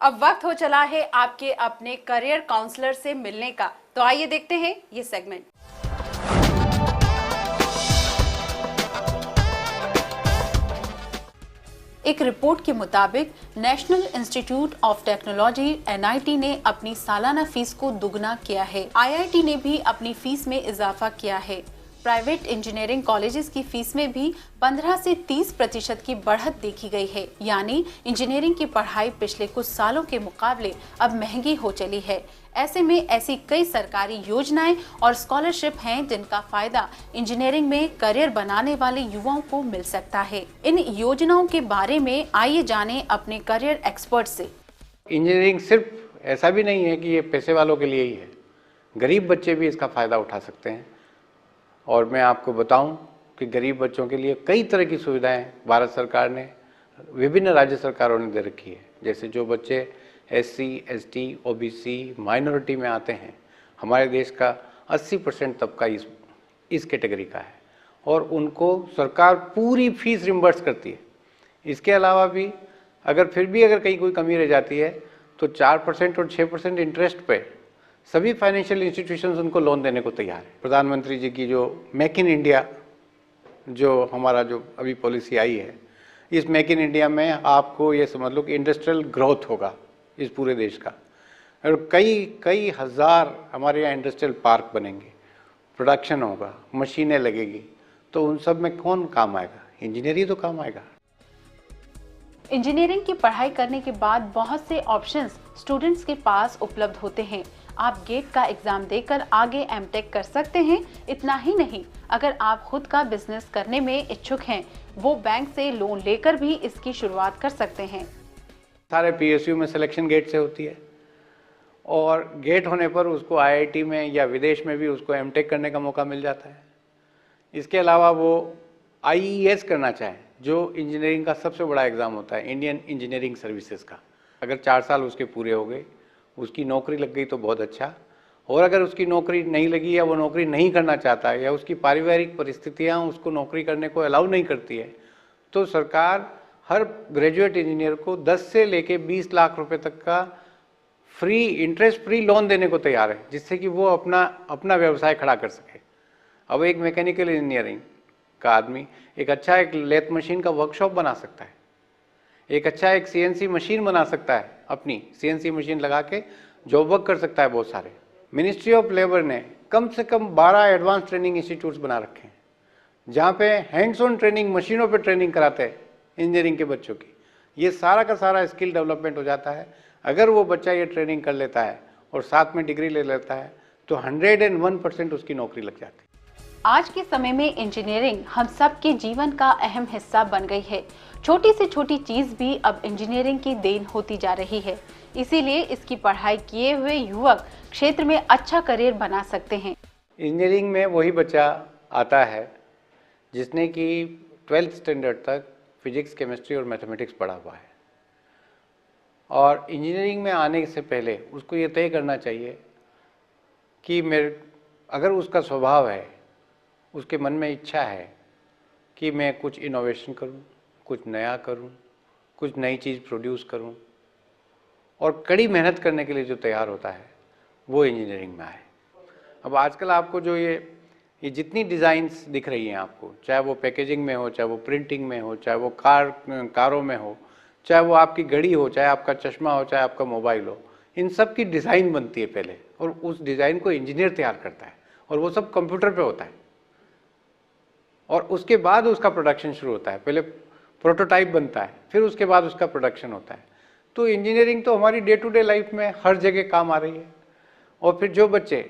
अब वक्त हो चला है आपके अपने करियर काउंसलर से मिलने का। तो आइए देखते हैं ये सेगमेंट। एक रिपोर्ट के मुताबिक national institute of technology NIT ने अपनी सालाना फीस को दुगना किया है। IIT ने भी अपनी फीस में इजाफा किया है। प्राइवेट इंजीनियरिंग कॉलेजेस की फीस में भी 15 से 30% की बढ़त देखी गई है। यानी इंजीनियरिंग की पढ़ाई पिछले कुछ सालों के मुकाबले अब महंगी हो चली है। ऐसे में ऐसी कई सरकारी योजनाएं और स्कॉलरशिप हैं जिनका फायदा इंजीनियरिंग में करियर बनाने वाले युवाओं को मिल सकता है। इन योजनाओं के बारे में आइए जानें अपने करियर एक्सपर्ट से। इंजीनियरिंग सिर्फ ऐसा भी नहीं है कि ये पैसे वालों के लिए ही है, गरीब बच्चे भी इसका फ़ायदा उठा सकते हैं। और मैं आपको बताऊं कि गरीब बच्चों के लिए कई तरह की सुविधाएं भारत सरकार ने, विभिन्न राज्य सरकारों ने दे रखी है। जैसे जो बच्चे SC, ST, OBC माइनॉरिटी में आते हैं, हमारे देश का 80% तबका इस कैटेगरी का है और उनको सरकार पूरी फीस रिम्बर्स करती है। इसके अलावा भी फिर भी कहीं कोई कमी रह जाती है तो 4% और 6% इंटरेस्ट पे सभी फाइनेंशियल इंस्टीट्यूशंस उनको लोन देने को तैयार है। प्रधानमंत्री जी की जो मेक इन इंडिया हमारा अभी पॉलिसी आई है, इस मेक इन इंडिया में आपको ये समझ लो कि इंडस्ट्रियल ग्रोथ होगा इस पूरे देश का और कई हज़ार हमारे यहाँ इंडस्ट्रियल पार्क बनेंगे, प्रोडक्शन होगा, मशीनें लगेगी, तो उन सब में कौन काम आएगा? इंजीनियर ही तो काम आएगा। इंजीनियरिंग की पढ़ाई करने के बाद बहुत से ऑप्शंस स्टूडेंट्स के पास उपलब्ध होते हैं। आप गेट का एग्जाम देकर आगे MTech कर सकते हैं। इतना ही नहीं, अगर आप खुद का बिजनेस करने में इच्छुक हैं, वो बैंक से लोन लेकर भी इसकी शुरुआत कर सकते हैं। सारे PSU में सिलेक्शन गेट से होती है और गेट होने पर उसको IIT में या विदेश में भी उसको MTech करने का मौका मिल जाता है। इसके अलावा वो IES करना चाहे, जो इंजीनियरिंग का सबसे बड़ा एग्ज़ाम होता है, इंडियन इंजीनियरिंग सर्विसेज का, अगर 4 साल उसके पूरे हो गए, उसकी नौकरी लग गई तो बहुत अच्छा। और अगर उसकी नौकरी नहीं लगी या वो नौकरी नहीं करना चाहता है या उसकी पारिवारिक परिस्थितियाँ उसको नौकरी करने को अलाउ नहीं करती है, तो सरकार हर ग्रेजुएट इंजीनियर को 10 से लेके 20 लाख रुपए तक का फ्री, इंटरेस्ट फ्री लोन देने को तैयार है, जिससे कि वो अपना व्यवसाय खड़ा कर सके। अब एक मैकेनिकल इंजीनियरिंग का आदमी एक लेथ मशीन का वर्कशॉप बना सकता है, एक CNC मशीन बना सकता है, अपनी CNC मशीन लगा के जॉब वर्क कर सकता है बहुत सारे। मिनिस्ट्री ऑफ लेबर ने कम से कम 12 एडवांस ट्रेनिंग इंस्टीट्यूट्स बना रखे हैं, जहाँ पे हैंड्स ऑन ट्रेनिंग, मशीनों पे ट्रेनिंग कराते हैं इंजीनियरिंग के बच्चों की। ये सारा का सारा स्किल डेवलपमेंट हो जाता है। अगर वो बच्चा ये ट्रेनिंग कर लेता है और साथ में डिग्री ले लेता है तो 101% उसकी नौकरी लग जाती है। आज के समय में इंजीनियरिंग हम सब के जीवन का अहम हिस्सा बन गई है। छोटी से छोटी चीज भी अब इंजीनियरिंग की देन होती जा रही है। इसीलिए इसकी पढ़ाई किए हुए युवक क्षेत्र में अच्छा करियर बना सकते हैं। इंजीनियरिंग में वही बच्चा आता है जिसने कि 12th स्टैंडर्ड तक फिजिक्स, केमिस्ट्री और मैथमेटिक्स पढ़ा हुआ है। और इंजीनियरिंग में आने से पहले उसको ये तय करना चाहिए कि अगर उसका स्वभाव है, उसके मन में इच्छा है कि मैं कुछ इनोवेशन करूं, कुछ नया करूं, कुछ नई चीज़ प्रोड्यूस करूं, और कड़ी मेहनत करने के लिए जो तैयार होता है वो इंजीनियरिंग में आए। अब आजकल आपको जो ये जितनी डिज़ाइंस दिख रही हैं आपको, चाहे वो पैकेजिंग में हो, चाहे वो प्रिंटिंग में हो, चाहे वो कारों में हो, चाहे वो आपकी घड़ी हो, चाहे आपका चश्मा हो, चाहे आपका मोबाइल हो, इन सब की डिज़ाइन बनती है पहले, और उस डिज़ाइन को इंजीनियर तैयार करता है और वो सब कंप्यूटर पे होता है और उसके बाद उसका प्रोडक्शन शुरू होता है। पहले प्रोटोटाइप बनता है, फिर उसके बाद उसका प्रोडक्शन होता है। तो इंजीनियरिंग तो हमारी डे टू डे लाइफ में हर जगह काम आ रही है। और फिर जो बच्चे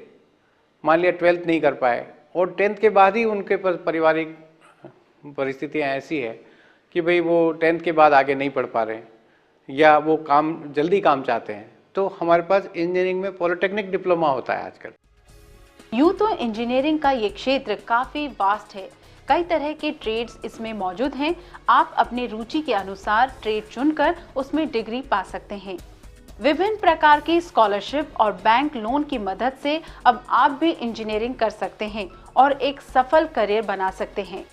मान लिया 12th नहीं कर पाए और 10th के बाद ही उनके पास पारिवारिक परिस्थितियाँ ऐसी है कि भाई वो 10th के बाद आगे नहीं पढ़ पा रहे या वो जल्दी काम चाहते हैं, तो हमारे पास इंजीनियरिंग में पॉलिटेक्निक डिप्लोमा होता है आजकल। यूँ तो इंजीनियरिंग का ये क्षेत्र काफ़ी वास्ट है। कई तरह के ट्रेड्स इसमें मौजूद हैं। आप अपनी रुचि के अनुसार ट्रेड चुनकर उसमें डिग्री पा सकते हैं। विभिन्न प्रकार की स्कॉलरशिप और बैंक लोन की मदद से अब आप भी इंजीनियरिंग कर सकते हैं और एक सफल करियर बना सकते हैं।